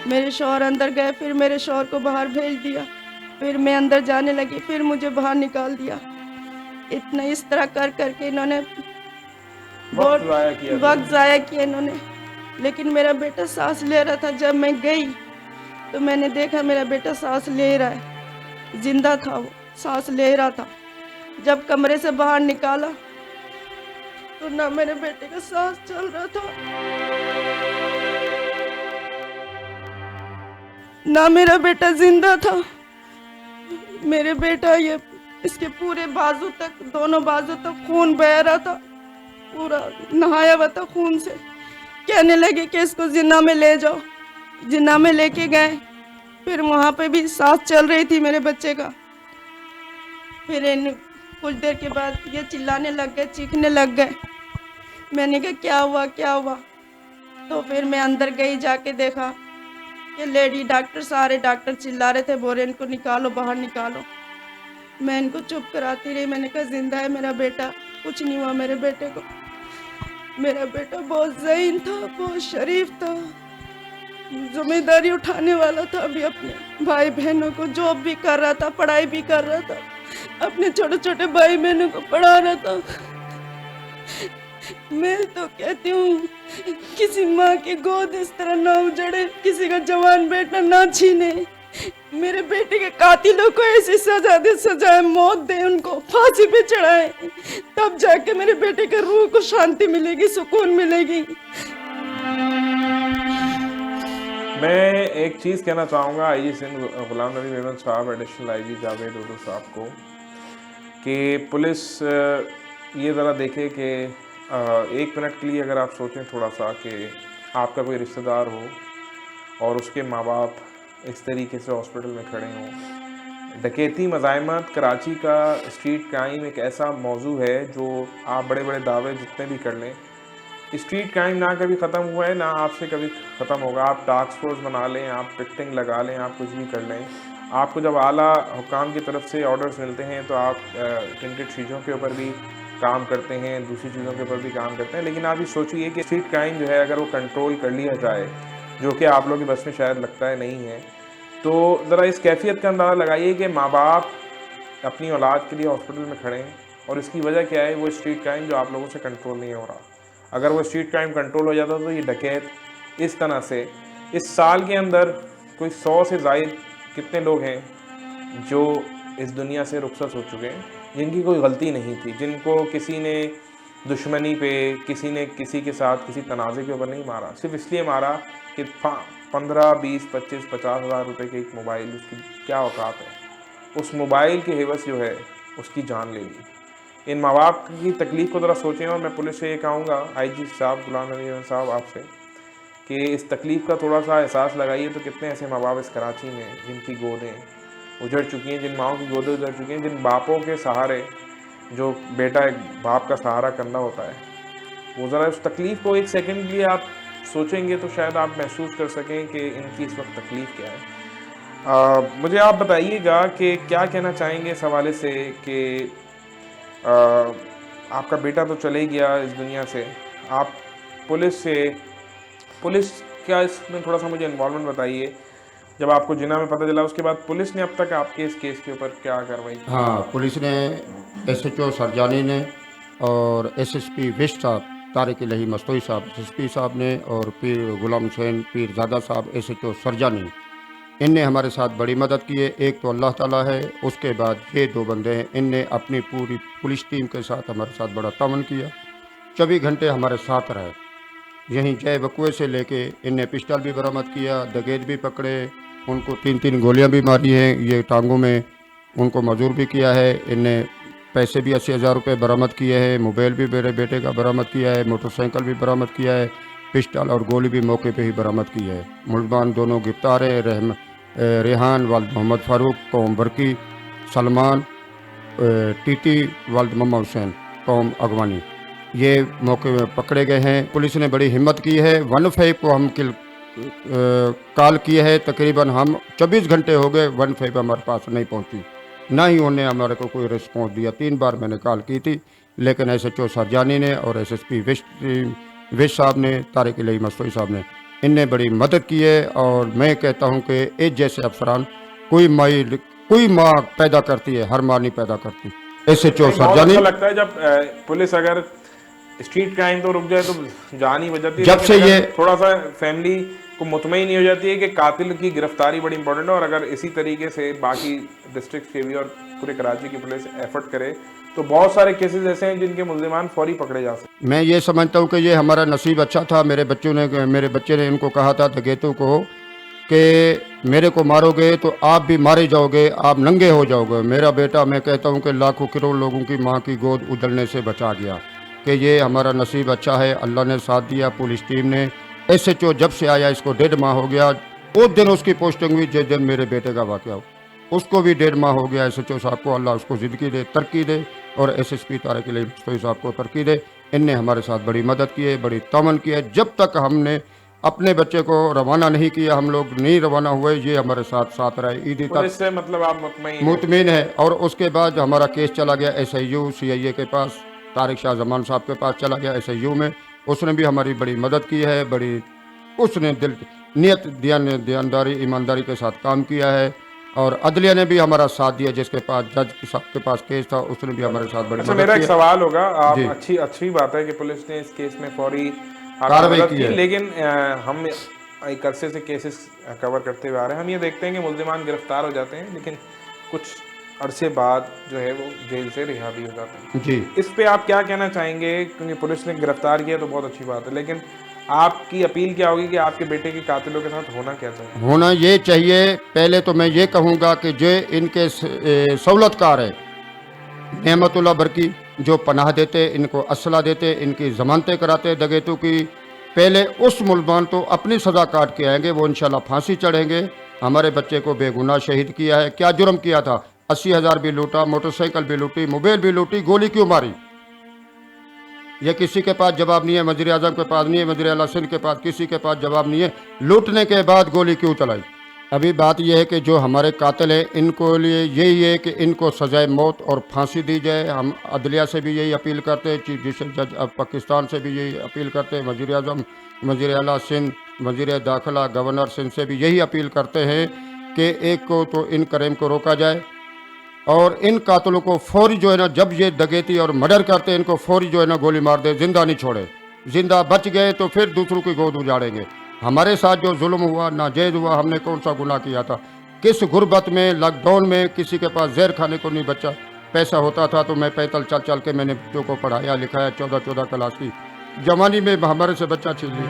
मेरे शौहर अंदर गए, फिर मेरे शौहर को बाहर भेज दिया। फिर मैं अंदर जाने लगी, फिर मुझे बाहर निकाल दिया। इतना इस तरह कर करके इन्होंने बहुत वक्त ज़ाया किया इन्होंने। लेकिन मेरा बेटा सांस ले रहा था। जब मैं गई तो मैंने देखा मेरा बेटा सांस ले रहा है, जिंदा था, वो सांस ले रहा था। जब कमरे से बाहर निकाला तो ना मेरे बेटे का सांस चल रहा था, ना मेरा बेटा जिंदा था। मेरे बेटा ये इसके पूरे बाजू तक, दोनों बाजू तक खून बह रहा था, पूरा नहाया हुआ था खून से। कहने लगे कि इसको जिन्ना में ले जाओ। जिन्ना में लेके गए, फिर वहाँ पे भी सांस चल रही थी मेरे बच्चे का। फिर कुछ देर के बाद ये चिल्लाने लग गए, चीखने लग गए। मैंने कहा क्या हुआ क्या हुआ। तो फिर मैं अंदर गई, जाके देखा कि लेडी डॉक्टर, सारे डॉक्टर चिल्ला रहे थे, बोले इनको निकालो, बाहर निकालो। मैं इनको चुप कराती रही। मैंने कहा जिंदा है मेरा बेटा, कुछ नहीं हुआ मेरे बेटे को। मेरा बेटा बहुत ज़हीन था, बहुत शरीफ था, जिम्मेदारी उठाने वाला था। अभी अपने भाई बहनों को जॉब भी कर रहा था, पढ़ाई भी कर रहा था, अपने छोटे छोटे भाई बहनों को पढ़ा रहा था। मैं तो कहती हूँ किसी माँ की गोद इस तरह ना उजड़े, किसी का जवान बेटा ना छीने। मेरे बेटे के कातिलों को ऐसी सजा दे, सजाए मौत दे, उनको फांसी पे चढ़ाए, तब जाके मेरे बेटे के रूह को शांति मिलेगी, सुकून मिलेगी। मैं एक चीज़ कहना चाहूँगा आईजी सिंध गुलाम नबी मेमन साहब, एडिशनल आईजी जावेद उर्दू साहब को, कि पुलिस ये ज़रा देखे कि 1 मिनट के लिए अगर आप सोचें थोड़ा सा कि आपका कोई रिश्तेदार हो और उसके माँ बाप इस तरीके से हॉस्पिटल में खड़े हों। डकैती, मज़ाहमत, कराची का स्ट्रीट क्राइम एक ऐसा मौजू है जो आप बड़े बड़े दावे जितने भी कर लें, स्ट्रीट क्राइम ना कभी ख़त्म हुआ है, ना आपसे कभी ख़त्म होगा। आप टास्क फोर्स बना लें, आप पिकटिंग लगा लें, आप कुछ भी कर लें, आपको जब आला हुकाम की तरफ से ऑर्डर्स मिलते हैं तो आप टिंटेड चीज़ों के ऊपर भी काम करते हैं, दूसरी चीज़ों के ऊपर भी काम करते हैं। लेकिन आप ये सोचिए कि स्ट्रीट क्राइम जो है अगर वो कंट्रोल कर लिया जाए, जो कि आप लोगों की बस में शायद लगता है नहीं है, तो ज़रा इस कैफियत का अंदाज़ा लगाइए कि माँ बाप अपनी औलाद के लिए हॉस्पिटल में खड़े हैं और इसकी वजह क्या है? वो स्ट्रीट क्राइम जो आप लोगों से कंट्रोल नहीं हो रहा। अगर वो स्ट्रीट क्राइम कंट्रोल हो जाता तो ये डकैत इस तरह से, इस साल के अंदर कोई 100 से ज़ायद कितने लोग हैं जो इस दुनिया से रुखसत हो चुके हैं, जिनकी कोई गलती नहीं थी, जिनको किसी ने दुश्मनी पे, किसी ने किसी के साथ किसी तनाज़े के ऊपर नहीं मारा, सिर्फ इसलिए मारा कि 15, 20, 25, 50 हज़ार रुपये के एक मोबाइल, उसकी क्या औकात है, उस मोबाइल की हिवस जो है उसकी जान ले ली। इन माँ बाप की तकलीफ़ को ज़रा सोचें। और मैं पुलिस से ये कहूँगा, आईजी साहब गुलाम नबी साहब आपसे, कि इस तकलीफ़ का थोड़ा सा एहसास लगाइए। तो कितने ऐसे माँ बाप इस कराची में जिनकी गोदें उजड़ चुकी हैं, जिन माओं की गोदें उजड़ चुकी हैं, जिन बापों के सहारे जो बेटा एक बाप का सहारा करना होता है, वो ज़रा उस तकलीफ़ को एक सेकंड के लिए आप सोचेंगे तो शायद आप महसूस कर सकें कि इनकी इस वक्त तकलीफ़ क्या है। मुझे आप बताइएगा कि क्या कहना चाहेंगे इस हवाले से कि आपका बेटा तो चले गया इस दुनिया से, आप पुलिस क्या इसमें थोड़ा सा मुझे इन्वॉल्वमेंट बताइए। जब आपको जिना में पता चला उसके बाद पुलिस ने अब तक आपके इस केस के ऊपर क्या कार्रवाई की? हाँ, पुलिस ने SHO सरजानी ने और SSP वेस्ट साहब तारिक इलाही मस्तोई साहब SSP साहब ने और पीर गुलाम हुसैन पीरजादा साहब SHO सरजानी, इनने हमारे साथ बड़ी मदद की है। एक तो अल्लाह ताला है, उसके बाद ये 2 बंदे हैं, इनने अपनी पूरी पुलिस टीम के साथ हमारे साथ बड़ा तावन किया, 24 घंटे हमारे साथ रहे। यहीं जय बकुए से लेके इनने पिस्टल भी बरामद किया, दगेज भी पकड़े, उनको 3-3 गोलियां भी मारी हैं ये टांगों में, उनको मजूर भी किया है। इनने पैसे भी 80,000 रुपये बरामद किए हैं, मोबाइल भी मेरे बेटे का बरामद किया है, मोटरसाइकिल भी बरामद किया है, पिस्टल और गोली भी मौके पे ही बरामद की है। मुलजमान दोनों गिरफ्तार हैं, रेहान वालिद मोहम्मद फ़ारूक कौम बरकी, सलमान टीटी वालिद मोहम्मद हुसैन कौम अगवानी, ये मौके में पकड़े गए हैं। पुलिस ने बड़ी हिम्मत की है। 15 को हम कॉल किए है, तकरीबन हम 24 घंटे हो गए, 15 हमारे पास नहीं पहुंची, ना ही उन्होंने हमारे को कोई रिस्पॉन्स दिया। 3 बार मैंने कॉल की थी, लेकिन SHO सरजानी ने और SSP वेस्ट साहब ने तारिक इलाही मस्तोई साहब ने इनने बड़ी मदद की है। और मैं कहता हूं कि एक जैसे अफसरान कोई माँ पैदा करती है, हर माँ नहीं पैदा करती। SHO सरजानी, अच्छा लगता है जब पुलिस अगर स्ट्रीट क्राइम तो रुक जाए तो जान ही बजाती है, जब से ये थोड़ा सा फैमिली को मुतमईन नहीं हो जाती है कि कातिल की गिरफ्तारी बड़ी इंपॉर्टेंट है। और अगर इसी तरीके से बाकी डिस्ट्रिक्ट के भी और पूरे कराची की पुलिस एफर्ट करे तो बहुत सारे केसेस ऐसे हैं जिनके मुल्जिमान फौरी पकड़े जा सकते। मैं ये समझता हूँ कि ये हमारा नसीब अच्छा था। मेरे बच्चे ने इनको कहा था दगेतों को कि मेरे को मारोगे तो आप भी मारे जाओगे, आप नंगे हो जाओगे। मेरा बेटा, मैं कहता हूँ कि लाखों करोड़ लोगों की माँ की गोद उजड़ने से बचा गया, कि ये हमारा नसीब अच्छा है, अल्लाह ने साथ दिया। पुलिस टीम ने SHO जब से आया इसको 1.5 माह हो गया, उस दिन उसकी पोस्टिंग हुई जिस दिन मेरे बेटे का वाक़या हो, उसको भी 1.5 माह हो गया। SHO साहब को अल्लाह उसको ज़िंदगी दे, तरक्की दे, और SSP तारिक इलाही मस्तोई साहब को तरक्की दे। इनने हमारे साथ बड़ी मदद की है, बड़ी तावन की है। जब तक हमने अपने बच्चे को रवाना नहीं किया, हम लोग नहीं रवाना हुए, ये हमारे साथ रहे ईदी तक। इससे मतलब आप मुतमईन है। और उसके बाद हमारा केस चला गया SIU CIA के पास, तारिक शाह जमान साहब के पास चला गया SIU में। उसने भी हमारी बड़ी मदद की है, उसने नियत दयानदारी ईमानदारी के साथ काम किया है। और अदलिया ने भी हमारा साथ दिया, जिसके पास जज साहब के पास केस था, उसने भी हमारे साथ बड़ी मदद की। मेरा एक सवाल होगा, आप अच्छी बात है कि पुलिस ने इस केस में फौरी कार्रवाई की है, लेकिन हम एक अरसे से केसेस कवर करते हुए आ रहे हैं, हम ये देखते हैं कि मुल्जिमान गिरफ्तार हो जाते हैं, लेकिन कुछ अरसे बाद जो है वो जेल से रिहा भी हो जाते हैं जी। इस पे आप क्या कहना चाहेंगे? क्योंकि पुलिस ने गिरफ्तार किया तो बहुत अच्छी बात है, लेकिन आपकी अपील क्या होगी कि आपके बेटे के कातिलों के साथ होना क्या चाहिए? होना ये चाहिए, पहले तो मैं ये कहूँगा कि जो इनके सहूलतकार है, नेमतुल्लाह बरकी, जो पनाह देते, इनको असला देते, इनकी जमानतें कराते दगेतों की, पहले उस मुल्ज़मान तो अपनी सज़ा काट के आएंगे, वो इंशाल्लाह फांसी चढ़ेंगे। हमारे बच्चे को बेगुनाह शहीद किया है, क्या जुर्म किया था? 80,000 भी लूटा, मोटरसाइकिल भी लूटी, मोबाइल भी लूटी, गोली क्यों मारी? ये किसी के पास जवाब नहीं है, वज़ीर आज़म के पास नहीं है, वज़ीर आला सिंध के पास, किसी के पास जवाब नहीं है। लूटने के बाद गोली क्यों चलाई? अभी बात यह है कि जो हमारे कातिल हैं, इनको लिए यही है कि इनको सजाए मौत और फांसी दी जाए। हम अदलिया से भी यही अपील करते हैं, चीफ जस्टिस जज पाकिस्तान से भी यही अपील करते हैं, वज़ीर आज़म, वज़ीर आला सिंध, वज़ीर दाखिला, गवर्नर सिंध से भी यही अपील करते हैं कि एक को तो इन क्राइम को रोका जाए, और इन कातिलों को फौरी जो है ना, जब ये दगेती और मर्डर करते हैं, इनको फौरी जो है ना गोली मार दे, जिंदा नहीं छोड़े। जिंदा बच गए तो फिर दूसरों की गोद उजाड़ेंगे। हमारे साथ जो जुल्म हुआ, नाजायज़ हुआ, हमने कौन सा गुनाह किया था? किस गुर्बत में, लॉकडाउन में किसी के पास जहर खाने को नहीं बच्चा पैसा होता था, तो मैं पैदल चल चल के मैंने बच्चों को पढ़ाया लिखाया। 14 क्लास की जवानी में हमारे से बच्चा छीन लिया।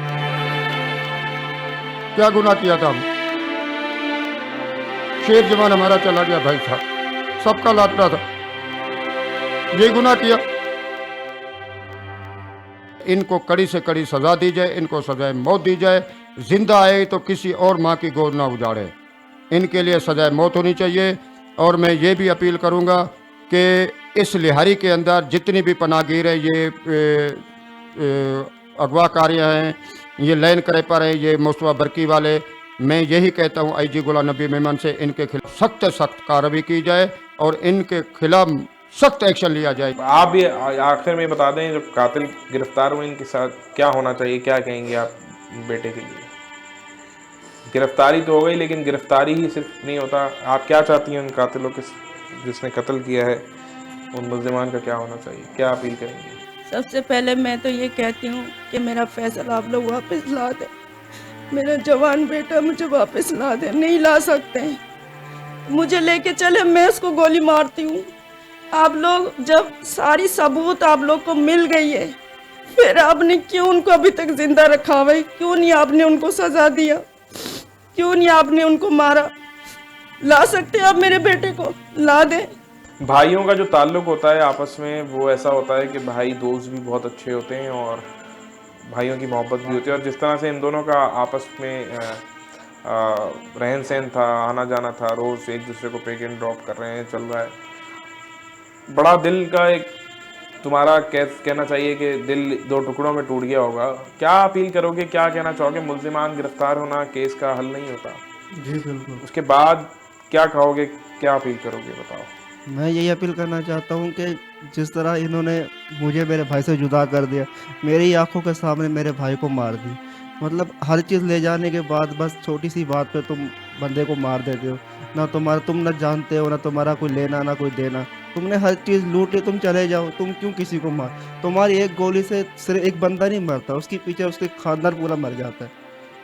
क्या गुनाह किया था? हम शेर जवान हमारा चला गया भाई साहब, सबका लाटता था, ये गुनाह किया। इनको कड़ी से कड़ी सजा दी जाए, इनको सजाए मौत दी जाए। जिंदा आए तो किसी और माँ की गोद ना उजाड़े, इनके लिए सजाए मौत होनी चाहिए। और मैं ये भी अपील करूँगा कि इस लिहारी के अंदर जितनी भी पनाहगीर है, ये अगवाकारियाँ हैं, ये लैंड क्रैपर हैं, ये मुस्तफा बरकी वाले, मैं यही कहता हूँ आईजी गुलाम नबी मेमन से इनके खिलाफ सख्त सख्त कार्रवाई की जाए और इनके खिलाफ सख्त एक्शन लिया जाए। आप भी आखिर में बता दें, जब कातिल गिरफ्तार हुए इनके साथ क्या होना चाहिए, क्या कहेंगे आप बेटे के लिए? गिरफ्तारी तो हो गई, लेकिन गिरफ्तारी ही सिर्फ नहीं होता, आप क्या चाहती हैं उन कातिलों के जिसने कत्ल किया है, उन मुल्ज़िमान का क्या होना चाहिए, क्या अपील करेंगे? सबसे पहले मैं तो ये कहती हूँ कि मेरा फैसला आप लोग वापस ला दें। मेरा जवान बेटा मुझे वापस ला दे। नहीं ला सकते हैं, मुझे लेके चले, मैं उसको गोली मारती हूँ। आप लोग जब सारी सबूत आप लोग को मिल गई है, फिर आपने क्यों उनको अभी तक जिंदा रखा भाई? क्यों नहीं आपने उनको सजा दिया? क्यों नहीं आपने उनको मारा? ला सकते आप मेरे बेटे को, ला दें। भाइयों का जो ताल्लुक होता है आपस में, वो ऐसा होता है कि भाई दोस्त भी बहुत अच्छे होते हैं और भाइयों की मोहब्बत भी होती है। और जिस तरह से इन दोनों का आपस में रहन सहन था, आना जाना था, रोज़ एक दूसरे को पिक एंड ड्रॉप कर रहे हैं, चल रहा है, बड़ा दिल का एक तुम्हारा कहना चाहिए कि दिल दो टुकड़ों में टूट गया होगा। क्या अपील करोगे, क्या कहना चाहोगे? मुल्ज़िमान गिरफ्तार होना केस का हल नहीं होता। जी बिल्कुल। उसके बाद क्या कहोगे, क्या अपील करोगे, बताओ। मैं यही अपील करना चाहता हूँ कि जिस तरह इन्होंने मुझे मेरे भाई से जुदा कर दिया, मेरी आंखों के सामने मेरे भाई को मार दी। मतलब हर चीज़ ले जाने के बाद बस छोटी सी बात पे तुम बंदे को मार देते हो। ना तुम ना जानते हो, ना तुम्हारा कोई लेना ना कोई देना। तुमने हर चीज़ लूट ली, तुम चले जाओ, तुम क्यों किसी को मार? तुम्हारी एक गोली से सिर्फ एक बंदा नहीं मरता, उसके पीछे उसके खानदान पूरा मर जाता है।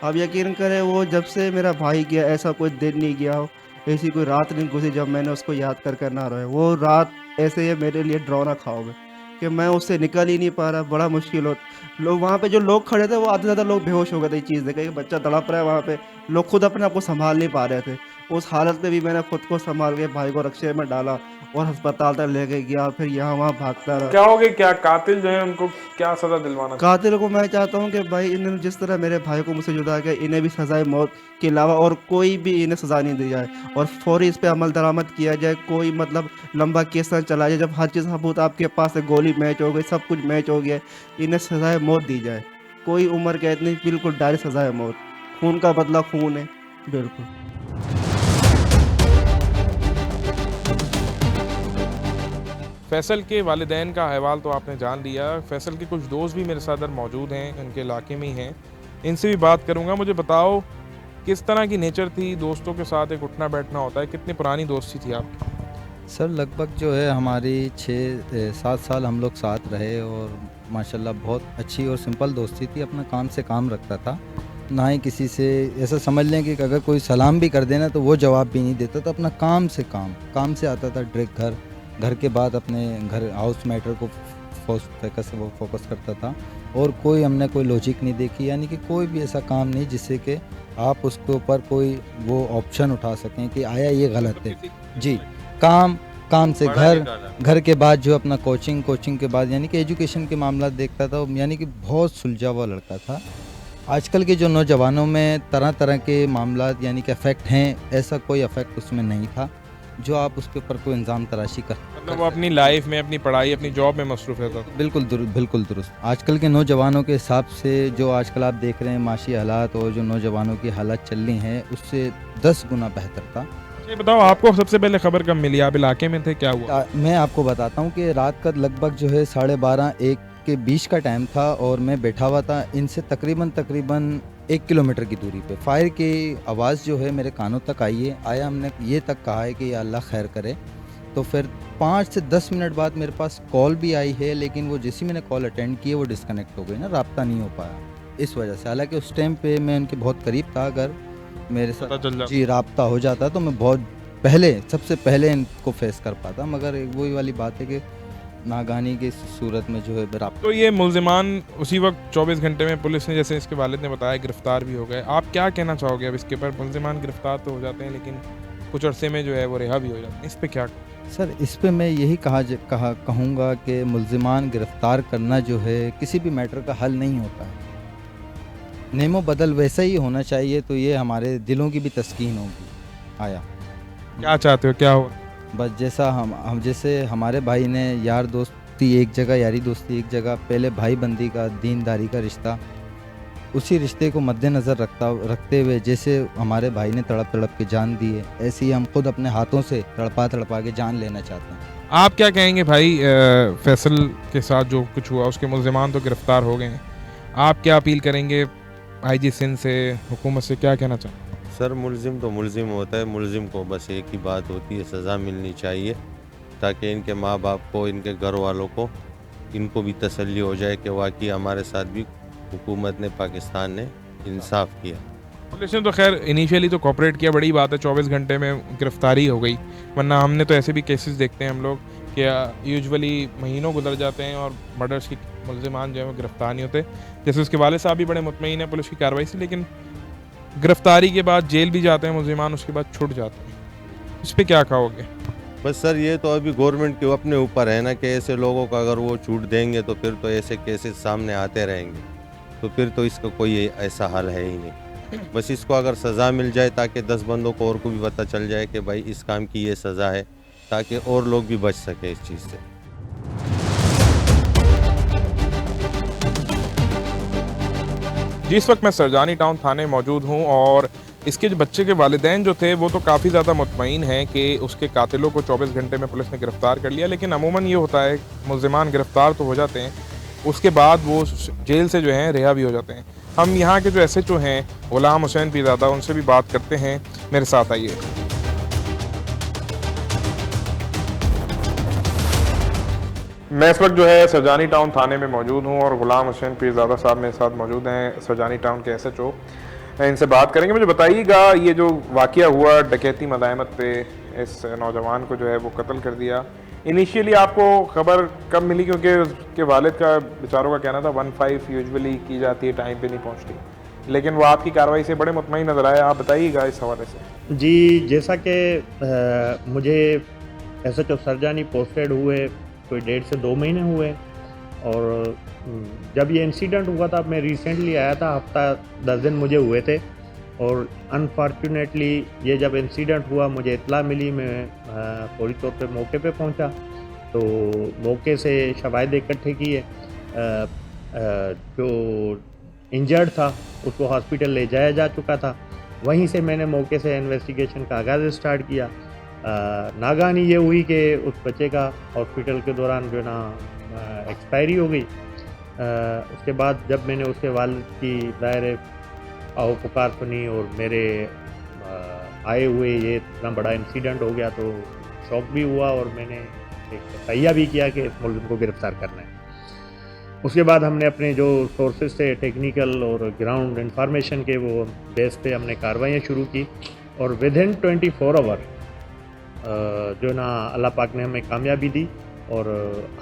आप यकीन करें, वो जब से मेरा भाई गया ऐसा कोई दिन नहीं गया हो, ऐसी कोई रात नहीं गुजरी जब मैंने उसको याद कर ना रहा है। वो रात ऐसे ही मेरे लिए डरावना ख्वाब है कि मैं उससे निकल ही नहीं पा रहा, बड़ा मुश्किल हो। लोग वहाँ पे जो लोग खड़े थे, वो आधे से ज़्यादा लोग बेहोश हो गए थे ये चीज़ देख के, बच्चा तड़प रहा है वहाँ पे। लोग खुद अपने आप को संभाल नहीं पा रहे थे। उस हालत में भी मैंने खुद को संभाल के भाई को रक्शे में डाला और अस्पताल तक लेके गया, फिर यहाँ वहाँ भागता रहा। क्या होगे, क्या कातिल जो है उनको क्या सजा दिलवाना? कातिल को मैं चाहता हूँ कि भाई इन्होंने जिस तरह मेरे भाई को मुझसे जुदा किया, इन्हें भी सजाए मौत के अलावा और कोई भी इन्हें सजा नहीं दी जाए और फौरी इस पे अमल दरामद किया जाए। कोई मतलब लंबा केस ना चलाया जाए। जब हर चीज़ सबूत आपके पास है, गोली मैच हो गई, सब कुछ मैच हो गया, इन्हें सजाए मौत दी जाए। कोई उम्र कैद नहीं, बिल्कुल डायरेक्ट सजाए मौत। खून का बदला खून है, बिल्कुल। फैसल के वालिदैन का अहवाल तो आपने जान लिया। फैसल के कुछ दोस्त भी मेरे साथ इधर मौजूद हैं, उनके इलाके में ही हैं, इनसे भी बात करूंगा। मुझे बताओ किस तरह की नेचर थी, दोस्तों के साथ एक उठना बैठना होता है, कितनी पुरानी दोस्ती थी आपकी? सर लगभग जो है हमारी 6-7 साल हम लोग साथ रहे और माशाल्लाह बहुत अच्छी और सिंपल दोस्ती थी। अपना काम से काम रखता था, ना ही किसी से ऐसा समझ लें कि अगर कोई सलाम भी कर देना तो वो जवाब भी नहीं देता था। अपना काम से आता था डायरेक्ट घर के बाद अपने घर हाउस मैटर को फोकस करता था और हमने कोई लॉजिक नहीं देखी, यानी कि कोई भी ऐसा काम नहीं जिससे कि आप उसके ऊपर कोई वो ऑप्शन उठा सकें कि आया ये गलत है। जी, काम से घर के बाद जो अपना कोचिंग के बाद यानी कि एजुकेशन के मामला देखता था, यानी कि बहुत सुलझा हुआ लड़का था। आजकल के जो नौजवानों में तरह तरह के मामला यानी कि अफेक्ट हैं, ऐसा कोई अफेक्ट उसमें नहीं था जो आप उसके ऊपर कोई इल्ज़ाम तराशी कर। मतलब वो अपनी लाइफ में, अपनी पढ़ाई, अपनी जॉब में मसरूफ़ रहता था। बिल्कुल दुरुस्त। आजकल के नौजवानों के हिसाब से जो आजकल आप देख रहे हैं माशी हालात और जो नौजवानों की हालात चल रही हैं, उससे 10 गुना बेहतर था। ये बताओ, आपको सबसे पहले खबर कब मिली? आप इलाके में थे, क्या हुआ? मैं आपको बताता हूँ कि रात का लगभग जो है 12:30-1 के बीच का टाइम था और मैं बैठा हुआ था इनसे तकरीबन 1 किलोमीटर की दूरी पे। फायर की आवाज़ जो है मेरे कानों तक आया। हमने ये तक कहा है कि या अल्लाह खैर करे। तो फिर 5 से 10 मिनट बाद मेरे पास कॉल भी आई है, लेकिन वो जैसी मैंने कॉल अटेंड की है वो डिस्कनेक्ट हो गई ना, राब्ता नहीं हो पाया इस वजह से। हालांकि उस टाइम पे मैं उनके बहुत करीब था, अगर मेरे साथ जी राब्ता हो जाता तो मैं बहुत सबसे पहले इनको फेस कर पाता, मगर वही वाली बात है कि नागानी की सूरत में जो है राब्ता। तो ये मुल्ज़िमान उसी वक्त 24 घंटे में पुलिस ने, जैसे इसके वालिद ने बताया, गिरफ्तार भी हो गए। आप क्या कहना चाहोगे अब इसके ऊपर? मुल्ज़िमान गिरफ्तार तो हो जाते हैं लेकिन कुछ अरसे में जो है वो रिहा भी हो जाते हैं, इस पर क्या? सर इस पे मैं यही कहूँगा कि मुल्ज़िमान गिरफ्तार करना जो है किसी भी मैटर का हल नहीं होता है। नेमो बदल वैसा ही होना चाहिए, तो ये हमारे दिलों की भी तस्कीन होगी। आया क्या चाहते हो, क्या हो? बस जैसा हम जैसे हमारे भाई ने यार दोस्ती एक जगह, यारी दोस्ती एक जगह, पहले भाई बंदी का, दीनदारी का रिश्ता, उसी रिश्ते को मद्देनज़र रखते हुए जैसे हमारे भाई ने तड़प तड़प के जान दी है, ऐसे ही हम खुद अपने हाथों से तड़पा के जान लेना चाहते हैं। आप क्या कहेंगे भाई, फैसल के साथ जो कुछ हुआ उसके मुल्ज़िमान तो गिरफ़्तार हो गए हैं, आप क्या अपील करेंगे IG सिंध से, हुकूमत से, क्या कहना चाहेंगे? सर मुलजिम तो मुलजिम होता है, मुलजिम को बस एक ही बात होती है, सज़ा मिलनी चाहिए ताकि इनके माँ बाप को, इनके घर वालों को, इनको भी तसल्ली हो जाए कि वाकई हमारे साथ भी हुकूमत ने, पाकिस्तान ने इंसाफ किया। पुलिस ने तो खैर इनिशियली तो कोऑपरेट किया, बड़ी बात है, 24 घंटे में गिरफ्तारी हो गई, वरना हमने तो ऐसे भी केसेस देखते हैं हम लोग कि यूजुअली महीनों गुजर जाते हैं और मर्डर्स की मुल्ज़िमान जो है वो गिरफ्तार नहीं होते। जैसे उसके वाले साहब भी बड़े मुतमईन हैं पुलिस की कार्रवाई से, लेकिन गिरफ्तारी के बाद जेल भी जाते हैं मुल्ज़िमान, उसके बाद छूट जाते हैं। इस पर क्या कहोगे? बस सर ये तो अभी गवर्नमेंट के अपने ऊपर है ना कि ऐसे लोगों को अगर वो छूट देंगे तो फिर तो ऐसे केसेस सामने आते रहेंगे, तो फिर तो इसका कोई ऐसा हल है ही नहीं। बस इसको अगर सज़ा मिल जाए ताकि 10 बंदों को और को भी पता चल जाए कि भाई इस काम की ये सज़ा है, ताकि और लोग भी बच सकें इस चीज़ से। जी, इस वक्त मैं सरजानी टाउन थाने मौजूद हूँ और इसके जो बच्चे के वालिदैन जो थे वो तो काफ़ी ज़्यादा मुतमईन हैं कि उसके कातिलों को 24 घंटे में पुलिस ने गिरफ़्तार कर लिया, लेकिन अमूमन ये होता है मुल्ज़िमान गिरफ़्तार तो हो जाते हैं, उसके बाद वो जेल से जो हैं रिहा भी हो जाते हैं। हम यहाँ के जो SHO हैं गुलाम हुसैन पीरज़ादा, उनसे भी बात करते हैं, मेरे साथ आइए। मैं इस वक्त जो है सरजानी टाउन थाने में मौजूद हूँ और गुलाम हुसैन पीरज़ादा साहब मेरे साथ मौजूद हैं, सरजानी टाउन के SHO। इनसे बात करेंगे। मुझे बताइएगा ये जो वाक़या हुआ डकैती मदायमत पे, इस नौजवान को जो है वो कत्ल कर दिया, इनिशियली आपको खबर कब मिली? क्योंकि उसके वालिद का बेचारों का कहना था 1-5 यूजुअली की जाती है, टाइम पे नहीं पहुंचती, लेकिन वो आपकी कार्रवाई से बड़े मुतमईन नज़र आए। आप बताइएगा इस हवाले से। जी, जैसा कि मुझे SHO सरजानी पोस्टेड हुए कोई 1.5 से 2 महीने हुए, और जब ये इंसिडेंट हुआ था, मैं रिसेंटली आया था, हफ्ता 10 दिन मुझे हुए थे, और अनफॉर्चुनेटली ये जब इंसिडेंट हुआ मुझे इत्तला मिली, मैं फौरी तौर पे मौके पे पहुंचा, तो मौके से शवाहिद इकट्ठे किए। जो इंजर्ड था उसको हॉस्पिटल ले जाया जा चुका था, वहीं से मैंने मौके से इन्वेस्टिगेशन का आगाज़ स्टार्ट किया। नागानी ये हुई कि उस बच्चे का हॉस्पिटल के दौरान जो ना एक्सपायरी हो गई। उसके बाद जब मैंने उसके वालिद की दायरे आओ पुकार सुनी और मेरे आए हुए ये इतना बड़ा इंसिडेंट हो गया, तो शौक भी हुआ और मैंने एक तैयार भी किया कि इस मुल्ज़िम को गिरफ़्तार करना है। उसके बाद हमने अपने जो सोर्सेज से टेक्निकल और ग्राउंड इंफॉर्मेशन के वो बेस पे हमने कार्रवाइयाँ शुरू की, और विदिन 24 आवर जो ना अल्लाह पाक ने हमें कामयाबी दी और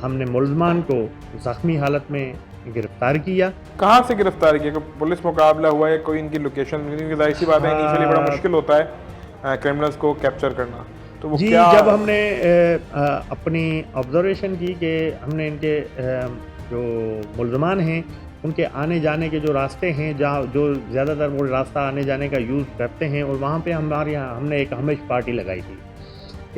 हमने मुल्ज़मान को ज़ख्मी हालत में गिरफ़्तार किया। कहाँ से गिरफ्तार किया? पुलिस मुकाबला हुआ है, कोई इनकी लोकेशन? क्योंकि जाहिर सी बात है इनिशियली बड़ा मुश्किल होता है क्रिमिनल्स को कैप्चर करना, तो वो जी क्या? जब हमने अपनी ऑब्जर्वेशन की कि हमने इनके जो मुल्ज़मान हैं उनके आने जाने के जो रास्ते हैं, जहाँ जो ज़्यादातर वो रास्ता आने जाने का यूज़ करते हैं, और वहाँ पे हमारे यहाँ हमने एक हमेश पार्टी लगाई थी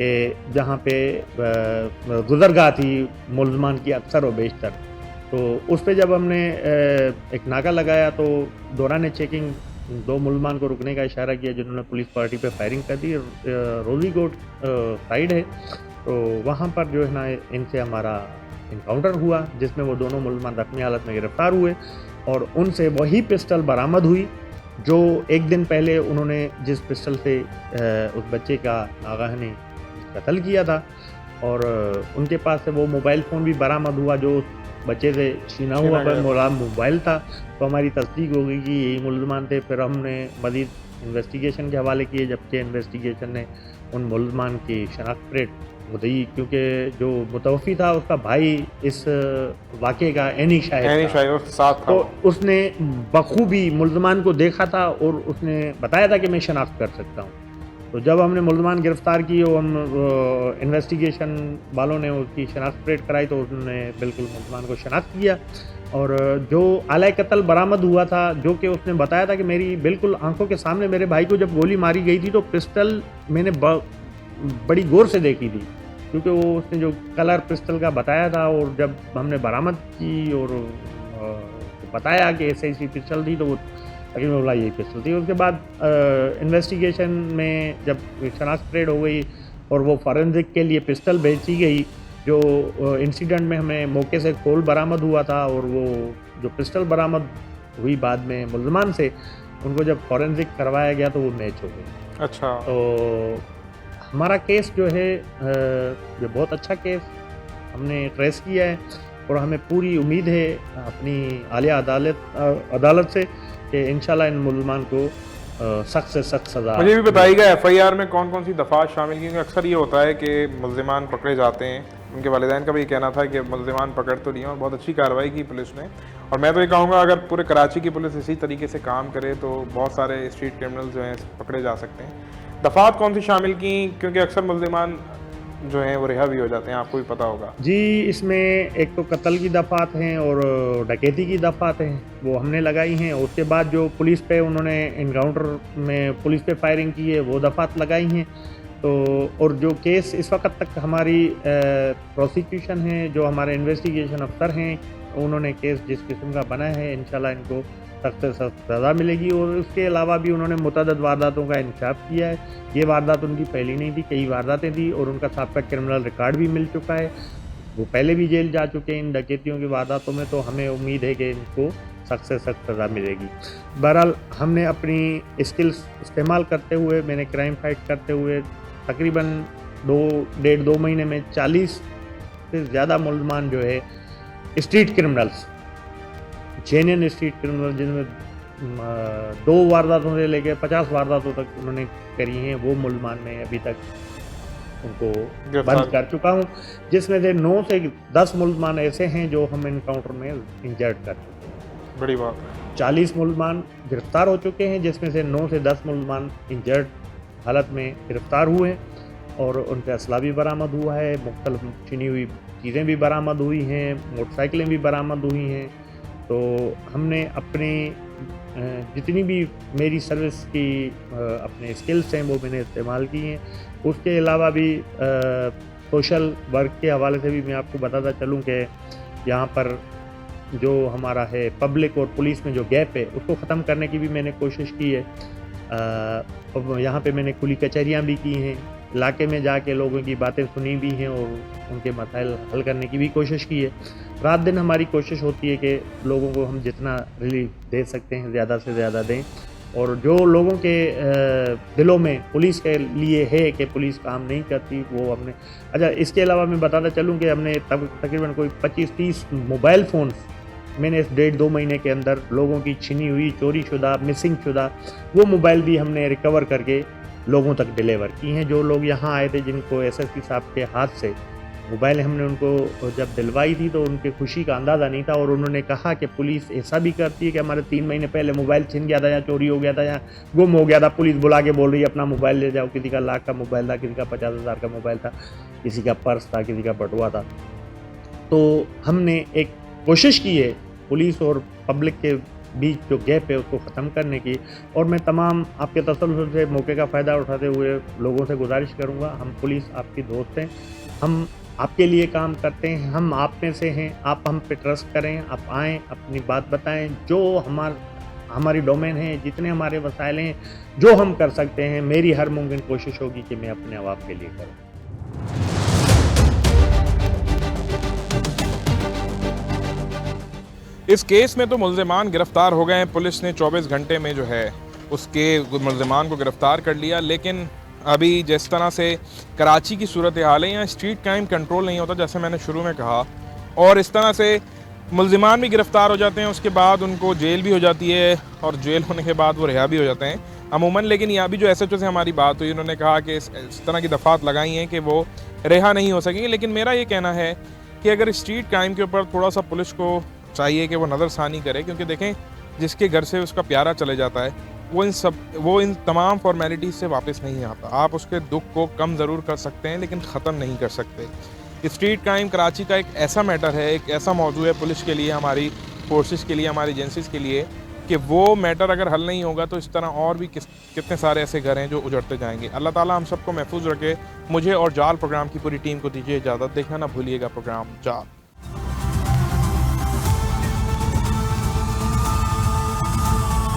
कि जहाँ पे गुज़रगाह थी मुल्ज़मान की अक्सर और बेशतर। तो उस पे जब हमने एक नाका लगाया तो दौरान चेकिंग 2 मुल्ज़मान को रुकने का इशारा किया, जिन्होंने पुलिस पार्टी पे फायरिंग कर दी। रोज़ीकोट साइड है, तो वहाँ पर जो है ना इनसे हमारा इनकाउंटर हुआ, जिसमें वो दोनों मुल्ज़मान ज़ख्मी हालत में गिरफ़्तार हुए, और उनसे वही पिस्टल बरामद हुई जो एक दिन पहले उन्होंने जिस पिस्टल से उस बच्चे का नागाह ने कत्ल किया था, और उनके पास से वो मोबाइल फ़ोन भी बरामद हुआ जो बच्चे से छीना हुआ मोबाइल था। तो हमारी तस्दीक हो गई कि यही मुल्ज़मान थे। फिर हमने मज़ीद इन्वेस्टिगेशन के हवाले किए, जबकि इन्वेस्टिगेशन ने उन मुल्ज़मान की शनाख्त रेट दी, क्योंकि जो मुतवफ़ी था उसका भाई इस वाक़े का एनी शाहिद उसके साथ था, तो उसने बखूबी मुल्ज़मान को देखा था और उसने बताया था कि मैं शनाख्त कर सकता हूँ। तो जब हमने मुल्ज़मान गिरफ़्तार किए और हम इन्वेस्टिगेशन वालों ने उसकी शनाख्त परेड कराई, तो उन्होंने बिल्कुल मुल्ज़मान को शनाख्त किया, और जो आला कत्ल बरामद हुआ था, जो कि उसने बताया था कि मेरी बिल्कुल आंखों के सामने मेरे भाई को जब गोली मारी गई थी तो पिस्टल मैंने बड़ी गौर से देखी थी, क्योंकि वो उसने जो कलर पिस्टल का बताया था, और जब हमने बरामद की और बताया कि ऐसी पिस्टल थी, तो वो तकरीबन बोला यही पिस्टल थी। उसके बाद इन्वेस्टिगेशन में जब शनाख्त परेड हो गई और वो फॉरेंसिक के लिए पिस्टल भेजी गई, जो इंसिडेंट में हमें मौके से खोल बरामद हुआ था, और वो जो पिस्टल बरामद हुई बाद में मुल्ज़मान से, उनको जब फॉरेंसिक करवाया गया तो वो मैच हो गई। अच्छा। तो हमारा केस जो है ये बहुत अच्छा केस हमने ट्रेस किया है, और हमें पूरी उम्मीद है अपनी आलिया अदालत से कि इंशाल्लाह इन मुल्ज़मान को सख्त से सख्त सज़ा। मुझे भी बताइएगा एफआईआर में कौन कौन सी दफ़ात शामिल, क्योंकि अक्सर ये होता है कि मुल्ज़िमान पकड़े जाते हैं, उनके वालिदैन का भी ये कहना था कि मुल्ज़िमान पकड़ तो लिए और बहुत अच्छी कार्रवाई की पुलिस ने। और मैं तो ये कहूँगा अगर पूरे कराची की पुलिस इसी तरीके से काम करे तो बहुत सारे स्ट्रीट क्रिमिनल जो हैं पकड़े जा सकते हैं। दफ़ात कौन सी शामिल की, क्योंकि अक्सर मुल्ज़िमान जो हैं वो रिहा भी हो जाते हैं, आपको भी पता होगा। जी, इसमें एक तो कत्ल की दफ़ात हैं और डकैती की दफ़ात हैं, वो हमने लगाई हैं। उसके बाद जो पुलिस पे उन्होंने इनकाउंटर में पुलिस पे फायरिंग की है, वो दफ़ात लगाई हैं। तो और जो केस इस वक्त तक हमारी प्रोसिक्यूशन है, जो हमारे इन्वेस्टिगेशन अफसर हैं, उन्होंने केस जिस किस्म का बना है, इंशाल्लाह इनको सख्त से सख्त सज़ा मिलेगी। और उसके अलावा भी उन्होंने मुतअद्दिद वारदातों का इंकशाफ किया है। ये वारदात उनकी पहली नहीं थी, कई वारदातें थी, और उनका साबिक़ा क्रिमिनल रिकॉर्ड भी मिल चुका है। वो पहले भी जेल जा चुके हैं इन डकैतियों की वारदातों में। तो हमें उम्मीद है कि इनको सख्त से सख्त सज़ा मिलेगी। बहरहाल हमने अपनी स्किल्स इस्तेमाल करते हुए, मैंने क्राइम फाइट करते हुए तकरीबन 2 महीने में 40 से ज़्यादा मुल्ज़मान जो है street criminals, genuine street criminal, जिनमें 2 वारदातों से लेकर 50 वारदातों तक उन्होंने करी हैं, वो मुल्ज़मान में अभी तक उनको बंद कर चुका हूँ, जिसमें से 9 से 10 मुल्ज़मान ऐसे हैं जो हम इनकाउंटर में इंजर्ड कर चुके हैं। बड़ी बात है। 40 मुल्ज़मान गिरफ्तार हो चुके हैं, जिसमें से 9 से 10 मुल्ज़मान इंजर्ड हालत में गिरफ्तार हुए, और उनका असला भी बरामद हुआ है, मुख्तलिफ छिनी हुई चीज़ें भी बरामद हुई हैं, मोटरसाइकिलें भी बरामद हुई हैं। तो हमने अपनी जितनी भी मेरी सर्विस की अपने स्किल्स हैं, वो मैंने इस्तेमाल की हैं। उसके अलावा भी सोशल वर्क के हवाले से भी मैं आपको बताता चलूँ कि यहाँ पर जो हमारा है पब्लिक और पुलिस में जो गैप है, उसको ख़त्म करने की भी मैंने कोशिश की है। यहाँ पे मैंने खुली कचहरियाँ भी की हैं, इलाके में जाके लोगों की बातें सुनी भी हैं, और उनके मसाइल हल करने की भी कोशिश की है। रात दिन हमारी कोशिश होती है कि लोगों को हम जितना रिलीफ दे सकते हैं ज़्यादा से ज़्यादा दें, और जो लोगों के दिलों में पुलिस के लिए है कि पुलिस काम नहीं करती, वो हमने। अच्छा, इसके अलावा मैं बताता चलूँ कि हमने तकरीबन कोई 25-30 मोबाइल फ़ोन्स मैंने इस 1.5-2 महीने के अंदर लोगों की छिनी हुई, चोरी शुदा, मिसिंग शुदा वो मोबाइल भी हमने रिकवर करके लोगों तक डिलीवर की हैं। जो लोग यहाँ आए थे, जिनको एसएसपी साहब के हाथ से मोबाइल हमने उनको जब दिलवाई थी, तो उनके खुशी का अंदाज़ा नहीं था, और उन्होंने कहा कि पुलिस ऐसा भी करती है कि हमारे 3 महीने पहले मोबाइल छिन गया था, या चोरी हो गया था, या गुम हो गया था, पुलिस बुला के बोल रही है अपना मोबाइल ले जाओ। किसी का लाख का मोबाइल था, किसी का 50,000 का मोबाइल था, किसी का पर्स था, किसी का बटुआ था। तो हमने एक कोशिश की है पुलिस और पब्लिक के बीच जो गैप है उसको ख़त्म करने की। और मैं तमाम आपके तसल्सल से मौके का फ़ायदा उठाते हुए लोगों से गुजारिश करूँगा, हम पुलिस आपकी दोस्त हैं, हम आपके लिए काम करते हैं, हम आप में से हैं, आप हम पे ट्रस्ट करें, आप आएँ, अपनी बात बताएं, जो हमारी डोमेन है, जितने हमारे वसाइल हैं, जो हम कर सकते हैं, मेरी हर मुमकिन कोशिश होगी कि मैं अपने अवाम के लिए करूँ। इस केस में तो मुल्ज़िमान गिरफ्तार हो गए हैं, पुलिस ने 24 घंटे में जो है उसके मुल्ज़िमान को गिरफ्तार कर लिया। लेकिन अभी जिस तरह से कराची की सूरत हाल है, यहाँ स्ट्रीट क्राइम कंट्रोल नहीं होता, जैसे मैंने शुरू में कहा, और इस तरह से मुल्ज़िमान भी गिरफ्तार हो जाते हैं, उसके बाद उनको जेल भी हो जाती है, और जेल होने के बाद वो रिहा भी हो जाते हैं अमूमन। लेकिन यहाँ भी जो SHO से हमारी बात हुई, उन्होंने कहा कि इस तरह की दफ़ात लगाई हैं कि वो रिहा नहीं हो सकेंगे। लेकिन मेरा ये कहना है कि अगर स्ट्रीट क्राइम के ऊपर थोड़ा सा पुलिस को चाहिए कि वो नज़रसानी करे, क्योंकि देखें जिसके घर से उसका प्यारा चले जाता है वो इन तमाम फॉर्मेलिटीज़ से वापस नहीं आता। आप उसके दुख को कम ज़रूर कर सकते हैं, लेकिन ख़त्म नहीं कर सकते। स्ट्रीट क्राइम कराची का एक ऐसा मैटर है, एक ऐसा मौजू है पुलिस के लिए, हमारी फोर्सेस के लिए, हमारी एजेंसीज़ के लिए, कि वो मैटर अगर हल नहीं होगा तो इस तरह और भी कितने सारे ऐसे घर हैं जो उजड़ते जाएंगे। अल्लाह ताला हम सबको महफूज रखे। मुझे और जाल प्रोग्राम की पूरी टीम को दीजिए इजाज़त। देखना ना भूलिएगा प्रोग्राम जाल।